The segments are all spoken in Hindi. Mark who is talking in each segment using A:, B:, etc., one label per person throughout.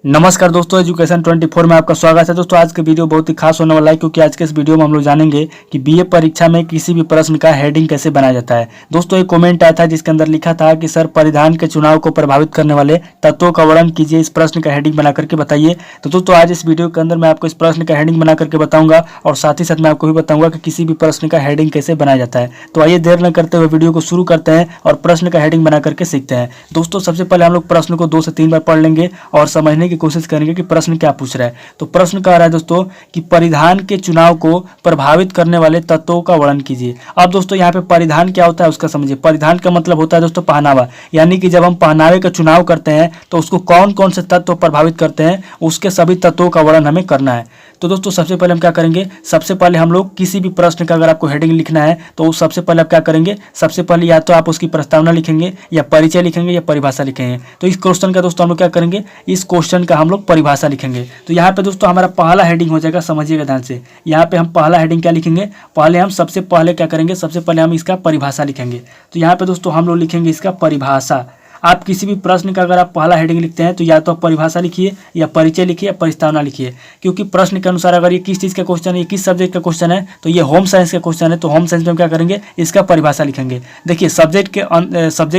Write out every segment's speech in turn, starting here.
A: नमस्कार दोस्तों, एजुकेशन 24 में आपका स्वागत है। दोस्तों आज का वीडियो बहुत ही खास होने वाला है क्योंकि आज के इस वीडियो में हम लोग जानेंगे कि बीए परीक्षा में किसी भी प्रश्न का हेडिंग कैसे बनाया जाता है। दोस्तों एक कमेंट आया था जिसके अंदर लिखा था कि सर परिधान के चुनाव को प्रभावित करने वाले तत्वों का वर्णन कीजिए, इस प्रश्न का हेडिंग बना करके बताइए। तो दोस्तों आज इस वीडियो के अंदर मैं आपको इस प्रश्न का हेडिंग बना करके बताऊंगा और साथ ही साथ मैं आपको भी बताऊंगा कि किसी भी प्रश्न का हेडिंग कैसे बनाया जाता है। तो आइए देर न करते हुए वीडियो को शुरू करते हैं और प्रश्न का हेडिंग बना करके सीखते हैं। दोस्तों सबसे पहले हम लोग प्रश्न को 2 से 3 बार पढ़ लेंगे और समझने की कोशिश करेंगे कि प्रश्न क्या पूछ रहा है। तो प्रश्न कह रहा है दोस्तों कि परिधान के चुनाव को प्रभावित करने वाले तत्वों का वर्णन कीजिए। अब दोस्तों यहाँ पे परिधान क्या होता है उसका समझिए। परिधान का मतलब होता है दोस्तों पहनावा, यानी कि जब हम पहनावे का चुनाव करते हैं तो उसको कौन कौन से तत्व प्रभावित करते हैं, उसके सभी तत्वों का वर्णन हमें करना है। तो दोस्तों सबसे पहले हम क्या करेंगे, सबसे पहले हम लोग किसी भी प्रश्न का अगर आपको हेडिंग लिखना है तो सबसे पहले आप क्या करेंगे, सबसे पहले या तो आप उसकी प्रस्तावना लिखेंगे या परिचय लिखेंगे या परिभाषा लिखेंगे। तो इस क्वेश्चन का दोस्तों हम लोग क्या करेंगे, इस क्वेश्चन का हम लोग परिभाषा लिखेंगे। तो यहाँ पे दोस्तों हमारा पहला हेडिंग हो जाएगा, समझिएगा ध्यान से। यहाँ पे हम पहला हेडिंग क्या लिखेंगे, पहले हम सबसे पहले क्या करेंगे, सबसे पहले हम इसका परिभाषा लिखेंगे। तो यहाँ पे दोस्तों हम लोग लिखेंगे इसका परिभाषा। आप किसी भी प्रश्न का अगर आप पहला हेडिंग लिखते हैं तो या तो आप परिभाषा लिखिए या परिचय लिखिए या प्रस्तावना लिखिए, क्योंकि प्रश्न के अनुसार अगर ये किस चीज़ का क्वेश्चन है, ये किस सब्जेक्ट का क्वेश्चन है, तो ये होम साइंस का क्वेश्चन है। तो होम साइंस में हम क्या करेंगे, इसका परिभाषा लिखेंगे। देखिए सब्जेक्ट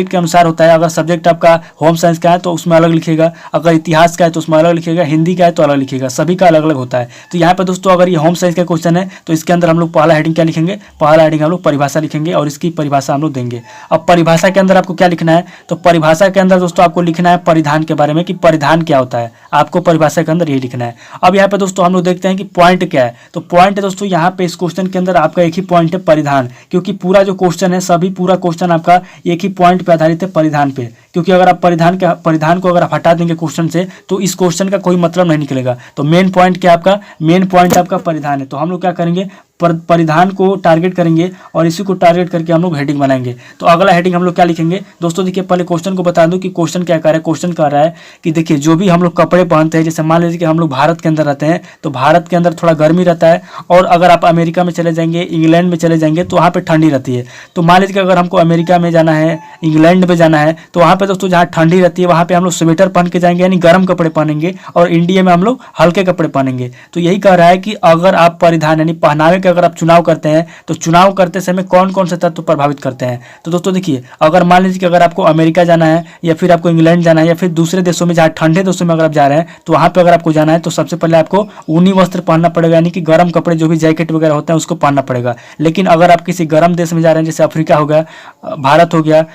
A: के अनुसार होता है। अगर सब्जेक्ट आपका होम साइंस का है तो उसमें अलग लिखिएगा, अगर इतिहास का है तो उसमें अलग लिखिएगा, हिंदी का है तो अलग लिखिएगा, सभी का अलग अलग होता है। तो यहाँ पर दोस्तों अगर ये होम साइंस का क्वेश्चन है तो इसके अंदर हम लोग पहला हेडिंग क्या लिखेंगे, पहला हेडिंग हम लोग परिभाषा लिखेंगे और इसकी परिभाषा हम लोग देंगे। अब परिभाषा के अंदर आपको क्या लिखना है, तो परिभाषा के अंदर दोस्तों आपको लिखना है परिधान के बारे में कि परिधान क्या होता है, आपको परिभाषा के अंदर यही लिखना है। अब यहाँ पे दोस्तों हम लोग देखते हैं कि पॉइंट क्या है। तो पॉइंट दोस्तों यहाँ पे इस क्वेश्चन के अंदर आपका एक ही पॉइंट है, परिधान, क्योंकि पूरा जो क्वेश्चन है सभी पूरा क्वेश्चन आपका एक ही पॉइंट पे आधारित है, परिधान पे। क्योंकि अगर आप परिधान को अगर आप हटा देंगे क्वेश्चन से तो इस क्वेश्चन का कोई मतलब नहीं निकलेगा। तो मेन पॉइंट क्या आपका, मेन पॉइंट आपका परिधान है। तो हम लोग क्या करेंगे, परिधान को टारगेट करेंगे और इसी को टारगेट करके हम लोग हेडिंग बनाएंगे। तो अगला हेडिंग हम लोग क्या लिखेंगे दोस्तों, देखिए पहले क्वेश्चन को बता दूं कि क्वेश्चन क्या कर रहा है। क्वेश्चन कह रहा है कि देखिए जो भी हम लोग कपड़े पहनते हैं, जैसे मान लीजिए कि हम लोग भारत के अंदर रहते हैं तो भारत के अंदर थोड़ा गर्मी रहता है, और अगर आप अमेरिका में चले जाएंगे, इंग्लैंड में चले जाएंगे तो वहाँ पर ठंडी रहती है। तो मान लीजिए कि अगर हमको अमेरिका में जाना है, इंग्लैंड में जाना है, तो वहाँ पर दोस्तों जहाँ ठंडी रहती है वहाँ पर हम लोग स्वेटर पहन के जाएंगे, यानी गर्म कपड़े पहनेंगे, और इंडिया में हम लोग हल्के कपड़े पहनेंगे। तो यही कह रहा है कि अगर आप परिधान यानी पहनावे का अगर आप चुनाव करते हैं तो चुनाव करते समय कौन कौन से तत्व प्रभावित करते हैं। तो दोस्तों देखिए अगर मान लीजिए कि अगर आपको अमेरिका जाना है या फिर आपको इंग्लैंड जाना है या फिर दूसरे देशों में, जहाँ ठंडे देशों में अगर आप जा रहे हैं, तो वहाँ पे अगर आपको जाना है तो सबसे पहले आपको ऊनी वस्त्र पहनना पड़ेगा, यानी कि गर्म कपड़े जो भी जैकेट वगैरह होते हैं उसको पहनना पड़ेगा। लेकिन अगर आप किसी गर्म देश में जा रहे हैं, जैसे अफ्रीका हो गया, भारत हो गया,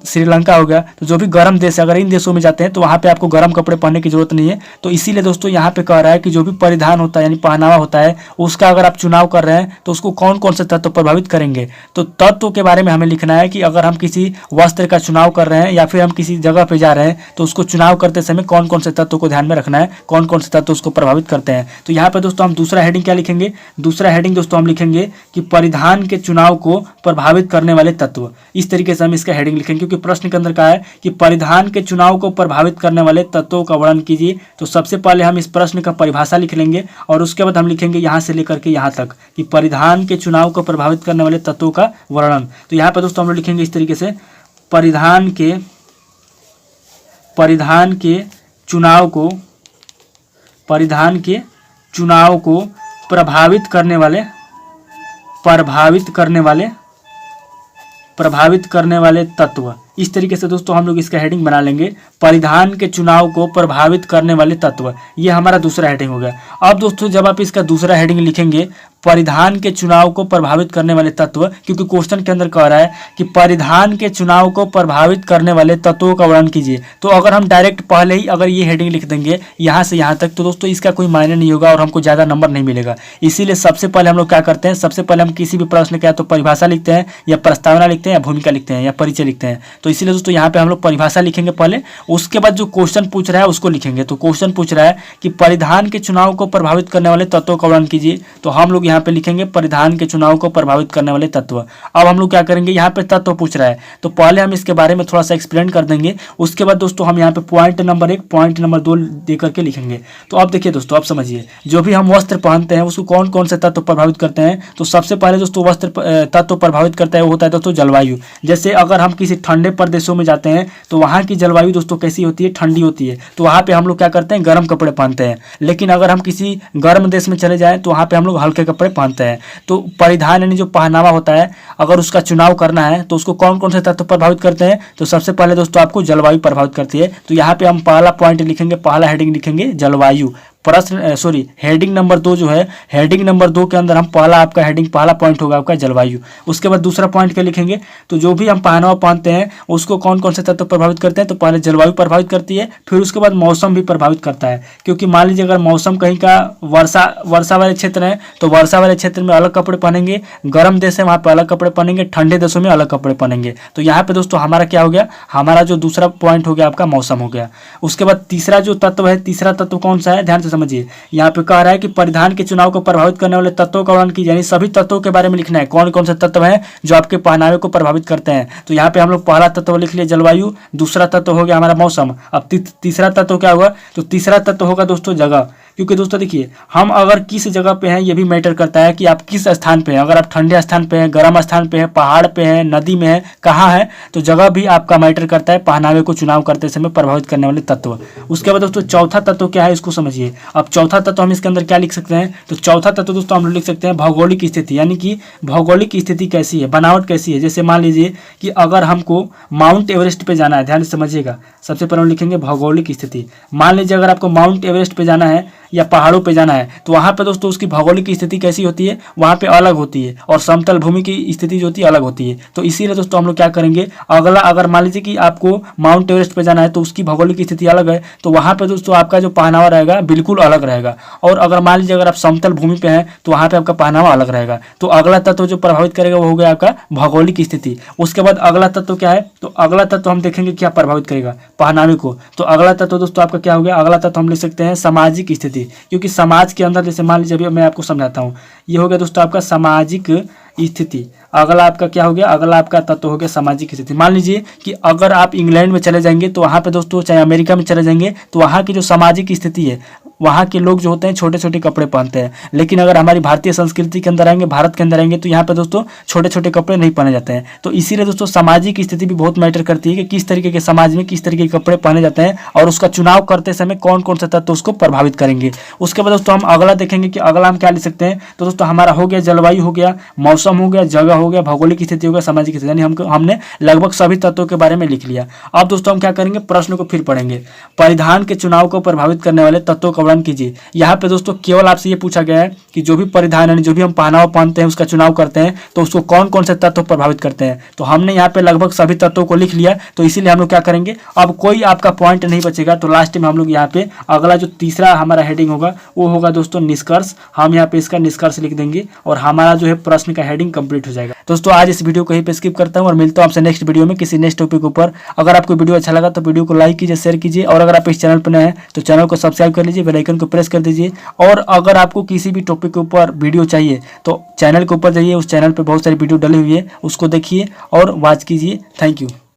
A: श्रीलंका हो गया, तो जो भी गर्म देश है अगर इन देशों में जाते हैं तो वहाँ पे आपको गर्म कपड़े पहनने की जरूरत नहीं है। तो इसीलिए दोस्तों यहाँ पे कह रहा है कि जो भी परिधान होता है यानी पहनावा होता है उसका अगर आप चुनाव कर रहे हैं तो उसको कौन कौन से तत्व प्रभावित करेंगे। तो तत्व के बारे में हमें लिखना है कि अगर हम किसी वस्त्र का चुनाव कर रहे हैं या फिर हम किसी जगह पे जा रहे हैं तो उसको चुनाव करते समय कौन कौन से तत्व को ध्यान में रखना है, कौन कौन से तत्व उसको प्रभावित करते हैं। तो यहाँ पे दोस्तों हम दूसरा हेडिंग क्या लिखेंगे, दूसरा हेडिंग दोस्तों हम लिखेंगे कि परिधान के चुनाव को प्रभावित करने वाले तत्व। इस तरीके से हम इसका हेडिंग लिखेंगे, क्योंकि प्रश्न के अंदर कहा है कि परिधान के चुनाव को प्रभावित करने वाले तत्वों का वर्णन कीजिए। तो सबसे पहले हम इस प्रश्न का परिभाषा लिख लेंगे और उसके बाद हम लिखेंगे यहाँ से लेकर के यहाँ तक कि परिधान के चुनाव को प्रभावित करने वाले तत्वों का वर्णन। तो यहाँ पर दोस्तों हम लोग लिखेंगे इस तरीके से, परिधान के चुनाव को प्रभावित करने वाले तत्व। इस तरीके से दोस्तों हम लोग इसका हेडिंग बना लेंगे, परिधान के चुनाव को प्रभावित करने वाले तत्व। ये हमारा दूसरा हेडिंग हो गया। अब दोस्तों जब आप इसका दूसरा हेडिंग लिखेंगे परिधान के चुनाव को प्रभावित करने वाले तत्व, क्योंकि क्वेश्चन के अंदर कह रहा है कि परिधान के चुनाव को प्रभावित करने वाले तत्वों का वर्णन कीजिए। तो अगर हम डायरेक्ट पहले ही अगर ये हेडिंग लिख देंगे यहाँ से यहाँ तक तो दोस्तों इसका कोई मायने नहीं होगा और हमको ज़्यादा नंबर नहीं मिलेगा। इसीलिए सबसे पहले हम लोग क्या करते हैं, सबसे पहले हम किसी भी प्रश्न का तो परिभाषा लिखते हैं या प्रस्तावना लिखते हैं या भूमिका लिखते हैं या परिचय लिखते हैं। तो इसीलिए दोस्तों यहाँ पे हम लोग परिभाषा लिखेंगे पहले, उसके बाद जो क्वेश्चन पूछ रहा है उसको लिखेंगे। तो क्वेश्चन पूछ रहा है कि परिधान के चुनाव को प्रभावित करने वाले तत्वों का वर्णन कीजिए। तो हम लोग यहाँ पे लिखेंगे परिधान के चुनाव को प्रभावित करने वाले तत्व। अब हम लोग क्या करेंगे, यहाँ पे तत्व पूछ रहा है तो पहले हम इसके बारे में थोड़ा सा एक्सप्लेन कर देंगे। उसके बाद दोस्तों हम यहाँ पे पॉइंट नंबर 1 पॉइंट नंबर 2 दे करके लिखेंगे। तो अब देखिए दोस्तों, आप समझिए जो भी हम वस्त्र पहनते हैं उसको कौन कौन से तत्व प्रभावित करते हैं। तो सबसे पहले दोस्तों वस्त्र तत्व प्रभावित करता है वो होता है दोस्तों जलवायु। जैसे अगर हम किसी ठंडे प्रदेशों में जाते हैं तो वहाँ की जलवायु दोस्तों कैसी होती है, ठंडी होती है, तो वहाँ पे हम लोग क्या करते हैं, गर्म कपड़े पहनते हैं। लेकिन अगर हम किसी गर्म देश में चले जाएं तो वहाँ पे हम लोग हल्के कपड़े पहनते हैं। तो परिधान यानी जो पहनावा होता है, अगर उसका चुनाव करना है तो उसको कौन कौन से तत्व प्रभावित करते हैं। तो सबसे पहले दोस्तों आपको जलवायु प्रभावित करती है। तो यहाँ पे हम पहला पॉइंट लिखेंगे, पहला हेडिंग लिखेंगे जलवायु। प्रश्न हेडिंग नंबर 2 जो है, हेडिंग नंबर 2 के अंदर हम पहला आपका हेडिंग पहला पॉइंट होगा आपका जलवायु। उसके बाद दूसरा पॉइंट क्या लिखेंगे, तो जो भी हम पहनावा पहनते हैं उसको कौन कौन से तत्व प्रभावित करते हैं। तो पहले जलवायु प्रभावित करती है, फिर उसके बाद मौसम भी प्रभावित करता है। क्योंकि मान लीजिए अगर मौसम कहीं का वर्षा वाले क्षेत्र है तो वर्षा वाले क्षेत्र में अलग कपड़े पहनेंगे, गर्म देश है वहाँ पर अलग कपड़े पहनेंगे, ठंडे देशों में अलग कपड़े पहनेंगे। तो यहाँ पे दोस्तों हमारा क्या हो गया, हमारा जो दूसरा पॉइंट हो गया आपका मौसम हो गया। उसके बाद तीसरा जो तत्व है, तीसरा तत्व कौन सा है, ध्यान से समझिए। यहाँ पे कह रहा है कि परिधान के चुनाव को प्रभावित करने वाले तत्वों का वर्णन कीजिए, यानी सभी तत्वों के बारे में लिखना है, कौन कौन से तत्व हैं जो आपके पहनावे को प्रभावित करते हैं। तो यहाँ पे हम लोग पहला तत्व लिख लिए जलवायु, दूसरा तत्व हो गया हमारा मौसम। अब तीसरा तत्व क्या होगा, तो तीसरा तत्व होगा दोस्तों जगह। क्योंकि दोस्तों देखिए, हम अगर किस जगह पे हैं ये भी मैटर करता है कि आप किस स्थान पे हैं। अगर आप ठंडे स्थान पे हैं, गर्म स्थान पे हैं, पहाड़ पे हैं, नदी में हैं, कहाँ है, तो जगह भी आपका मैटर करता है पहनावे को चुनाव करते समय प्रभावित करने वाले तत्व। उसके बाद दोस्तों चौथा तत्व क्या है, इसको समझिए। अब चौथा तत्व हम इसके अंदर क्या लिख सकते हैं, तो चौथा तत्व दोस्तों हम लोग लिख सकते हैं भौगोलिक स्थिति, यानी कि भौगोलिक स्थिति कैसी है, बनावट कैसी है। जैसे मान लीजिए कि अगर हमको माउंट एवरेस्ट पे जाना है, ध्यान से समझिएगा, सबसे पहले हम लिखेंगे भौगोलिक स्थिति। मान लीजिए अगर आपको माउंट एवरेस्ट पे जाना है या पहाड़ों पे जाना है तो वहाँ पे दोस्तों उसकी भौगोलिक स्थिति कैसी होती है, वहाँ पे अलग होती है, और समतल भूमि की स्थिति जो होती है अलग होती है। तो इसीलिए दोस्तों हम लोग क्या करेंगे, अगला अगर मान लीजिए कि आपको माउंट एवरेस्ट पे जाना है तो उसकी भौगोलिक स्थिति अलग है, तो वहाँ पे दोस्तों आपका जो पहनावा रहेगा बिल्कुल अलग रहेगा। और अगर मान लीजिए अगर आप समतल भूमि पे हैं तो वहाँ पे आपका पहनावा अलग रहेगा। तो अगला तत्व जो प्रभावित करेगा वो हो गया आपका भौगोलिक स्थिति। उसके बाद अगला तत्व क्या है, तो अगला तत्व हम देखेंगे क्या प्रभावित करेगा पहनावे को। तो अगला तत्व दोस्तों आपका क्या हो गया, अगला तत्व हम लिख सकते हैं सामाजिक स्थिति। क्योंकि समाज के अंदर, जैसे मान लीजिए अभी मैं आपको समझाता हूँ, ये हो गया दोस्तों आपका सामाजिक स्थिति। अगला आपका क्या हो गया, अगला आपका तत्व हो गया सामाजिक स्थिति। मान लीजिए कि अगर आप इंग्लैंड में चले जाएंगे तो वहाँ पे दोस्तों, चाहे अमेरिका में चले जाएंगे तो वहाँ की जो सामाजिक स्थिति है, वहाँ के लोग जो होते हैं छोटे छोटे कपड़े पहनते हैं। लेकिन अगर हमारी भारतीय संस्कृति के अंदर आएंगे, भारत के अंदर आएंगे, तो यहाँ पे दोस्तों छोटे छोटे कपड़े नहीं पहने जाते हैं। तो इसीलिए दोस्तों सामाजिक स्थिति भी बहुत मैटर करती है कि किस तरीके के समाज में किस तरीके के कपड़े पहने जाते हैं और उसका चुनाव करते समय कौन कौन से तत्व उसको प्रभावित करेंगे। उसके बाद दोस्तों हम अगला देखेंगे कि अगला हम क्या लिख सकते हैं। तो दोस्तों हमारा हो गया जलवायु, हो गया मौसम, हो गया जगह, हो गया भौगोलिक स्थिति, हो गया सामाजिक स्थिति, यानी हमने लगभग सभी तत्वों के बारे में लिख लिया। अब दोस्तों हम क्या करेंगे, प्रश्न को फिर पढ़ेंगे। परिधान के चुनाव को प्रभावित करने वाले तत्वों का वर्णन कीजिए। यहाँ पे दोस्तों केवल आपसे ये पूछा गया है कि जो भी परिधान यानी जो भी हम पहनावा पहनते हैं उसका चुनाव करते हैं तो उसको कौन कौन से तत्व प्रभावित करते हैं। तो हमने यहाँ पे लगभग सभी तत्वों को लिख लिया। तो इसीलिए हम लोग क्या करेंगे, अब कोई आपका पॉइंट नहीं बचेगा। तो लास्ट में हम लोग यहाँ पे अगला जो तीसरा हमारा हेडिंग होगा वो होगा दोस्तों निष्कर्ष। हम यहाँ पे इसका निष्कर्ष लिख देंगे और हमारा जो है प्रश्न का हेडिंग कंप्लीट हो जाएगा। दोस्तों आज इस वीडियो को यहीं पे स्किप करता हूँ और मिलता हूँ आपसे नेक्स्ट वीडियो में किसी नेक्स्ट टॉपिक ऊपर। अगर आपको वीडियो अच्छा लगा तो वीडियो को लाइक कीजिए, शेयर कीजिए, और अगर आप इस चैनल पर नए हैं तो चैनल को सब्सक्राइब कर लीजिए, बेल आइकन को प्रेस कर दीजिए। और अगर आपको किसी भी टॉपिक के ऊपर वीडियो चाहिए तो चैनल के ऊपर जाइए, उस चैनल पर बहुत सारी वीडियो डली हुई है, उसको देखिए और वॉच कीजिए। Thank you.